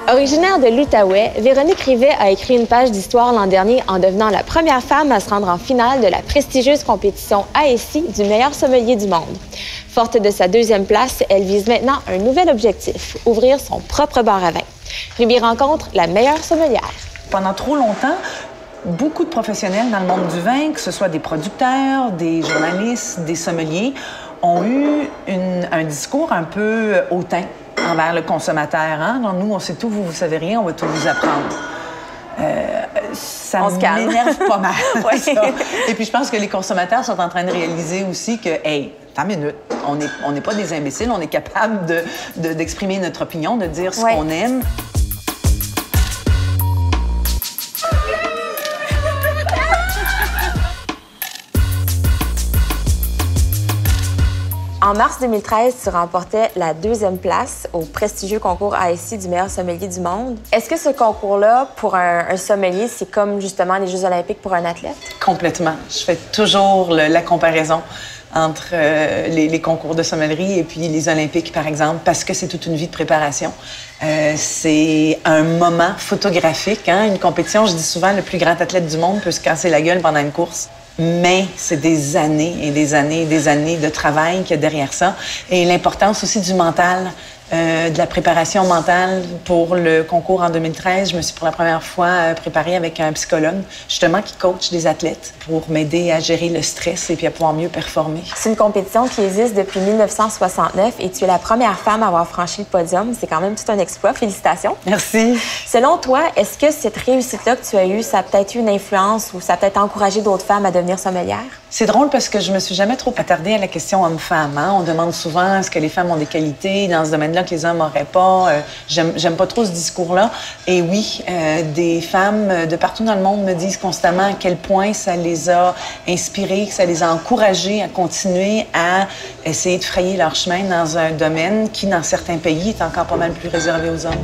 Originaire de l'Outaouais, Véronique Rivet a écrit une page d'histoire l'an dernier en devenant la première femme à se rendre en finale de la prestigieuse compétition ASI du meilleur sommelier du monde. Forte de sa deuxième place, elle vise maintenant un nouvel objectif, ouvrir son propre bar à vin. Ruby rencontre la meilleure sommelière. Pendant trop longtemps, beaucoup de professionnels dans le monde du vin, que ce soit des producteurs, des journalistes, des sommeliers, ont eu un discours un peu hautain envers le consommateur. Hein? Donc, nous, on sait tout, vous savez rien, on va tout vous apprendre. Ça m'énerve pas mal. Oui. Ça. Et puis, je pense que les consommateurs sont en train de réaliser aussi que, hey, attends une minute, on n'est pas des imbéciles, on est capable d'exprimer notre opinion, de dire ce qu'on aime. En mars 2013, tu remportais la deuxième place au prestigieux concours ASI du meilleur sommelier du monde. Est-ce que ce concours-là, pour un sommelier, c'est comme justement les Jeux olympiques pour un athlète? Complètement. Je fais toujours la comparaison entre les concours de sommellerie et puis les Olympiques, par exemple, parce que c'est toute une vie de préparation. C'est un moment photographique, hein? Une compétition, je dis souvent, le plus grand athlète du monde peut se casser la gueule pendant une course. Mais c'est des années et des années et des années de travail qu'il y a derrière ça. Et l'importance aussi du mental, de la préparation mentale pour le concours en 2013. Je me suis pour la première fois préparée avec un psychologue, justement, qui coach des athlètes pour m'aider à gérer le stress et puis à pouvoir mieux performer. C'est une compétition qui existe depuis 1969 et tu es la première femme à avoir franchi le podium. C'est quand même tout un exploit. Félicitations. Merci. Selon toi, est-ce que cette réussite-là que tu as eue, ça a peut-être eu une influence ou ça a peut-être encouragé d'autres femmes à devenir sommelières? C'est drôle parce que je me suis jamais trop attardée à la question homme-femme. Hein? On demande souvent est-ce que les femmes ont des qualités dans ce domaine-là que les hommes n'auraient pas. J'aime pas trop ce discours-là. Et oui, des femmes de partout dans le monde me disent constamment à quel point ça les a inspirées, que ça les a encouragées à continuer à essayer de frayer leur chemin dans un domaine qui, dans certains pays, est encore pas mal plus réservé aux hommes.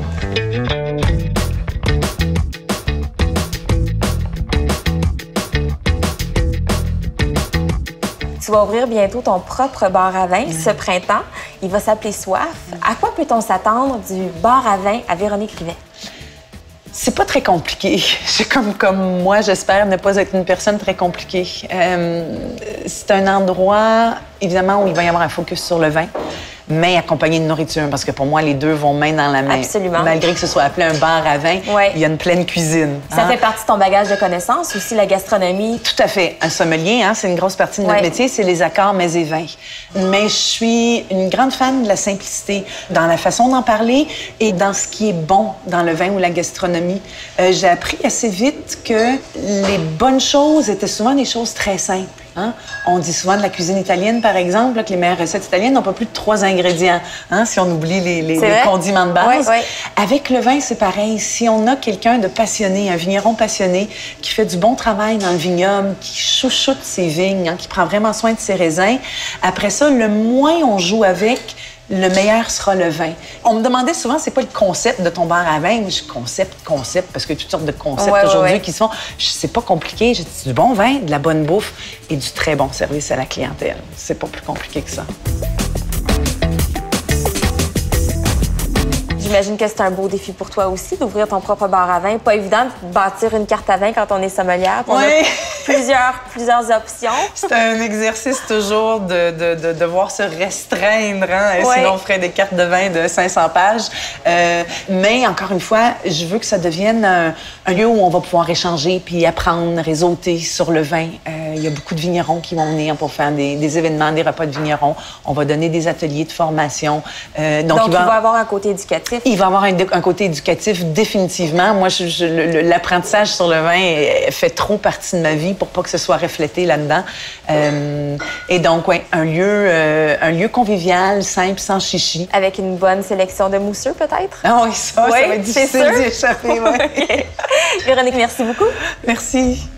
Tu vas ouvrir bientôt ton propre bar à vin ce printemps. Il va s'appeler Soif. À quoi peut-on s'attendre du bar à vin à Véronique Rivet? C'est pas très compliqué. C'est comme moi, j'espère ne pas être une personne très compliquée. C'est un endroit, évidemment, où il va y avoir un focus sur le vin, mais accompagné de nourriture, parce que pour moi, les deux vont main dans la main. Absolument. Malgré que ce soit appelé un bar à vin, il y a une pleine cuisine. Ça fait partie de ton bagage de connaissances, aussi la gastronomie. Tout à fait. Un sommelier, hein, c'est une grosse partie de notre métier, c'est les accords, mets et vins. Mais je suis une grande fan de la simplicité dans la façon d'en parler et dans ce qui est bon dans le vin ou la gastronomie. J'ai appris assez vite que les bonnes choses étaient souvent des choses très simples. Hein? On dit souvent de la cuisine italienne, par exemple, là, que les meilleures recettes italiennes n'ont pas plus de 3 ingrédients, hein, si on oublie les condiments de base. Oui. Avec le vin, c'est pareil. Si on a quelqu'un de passionné, un vigneron passionné, qui fait du bon travail dans le vignoble, qui chouchoute ses vignes, hein, qui prend vraiment soin de ses raisins, après ça, le moins on joue avec, le meilleur sera le vin. On me demandait souvent, c'est quoi le concept de ton bar à vin? Je concept, parce qu'il y a toutes sortes de concepts aujourd'hui qui se font. C'est pas compliqué. J'ai du bon vin, de la bonne bouffe et du très bon service à la clientèle. C'est pas plus compliqué que ça. J'imagine que c'est un beau défi pour toi aussi d'ouvrir ton propre bar à vin. Pas évident de bâtir une carte à vin quand on est sommelière. On a plusieurs options. C'est un exercice toujours de devoir se restreindre. Hein? Sinon, on ferait des cartes de vin de 500 pages. Mais encore une fois, je veux que ça devienne un lieu où on va pouvoir échanger puis apprendre, réseauter sur le vin. Il y a beaucoup de vignerons qui vont venir pour faire des événements, des repas de vignerons. On va donner des ateliers de formation. Donc il va avoir un côté éducatif. Il va avoir un côté éducatif, définitivement. Moi, l'apprentissage sur le vin fait trop partie de ma vie pour pas que ce soit reflété là-dedans. Et donc, un lieu convivial, simple, sans chichi. Avec une bonne sélection de mousseux, peut-être? Ah oui, ça va être difficile d'y échapper. Okay. Véronique, merci beaucoup. Merci.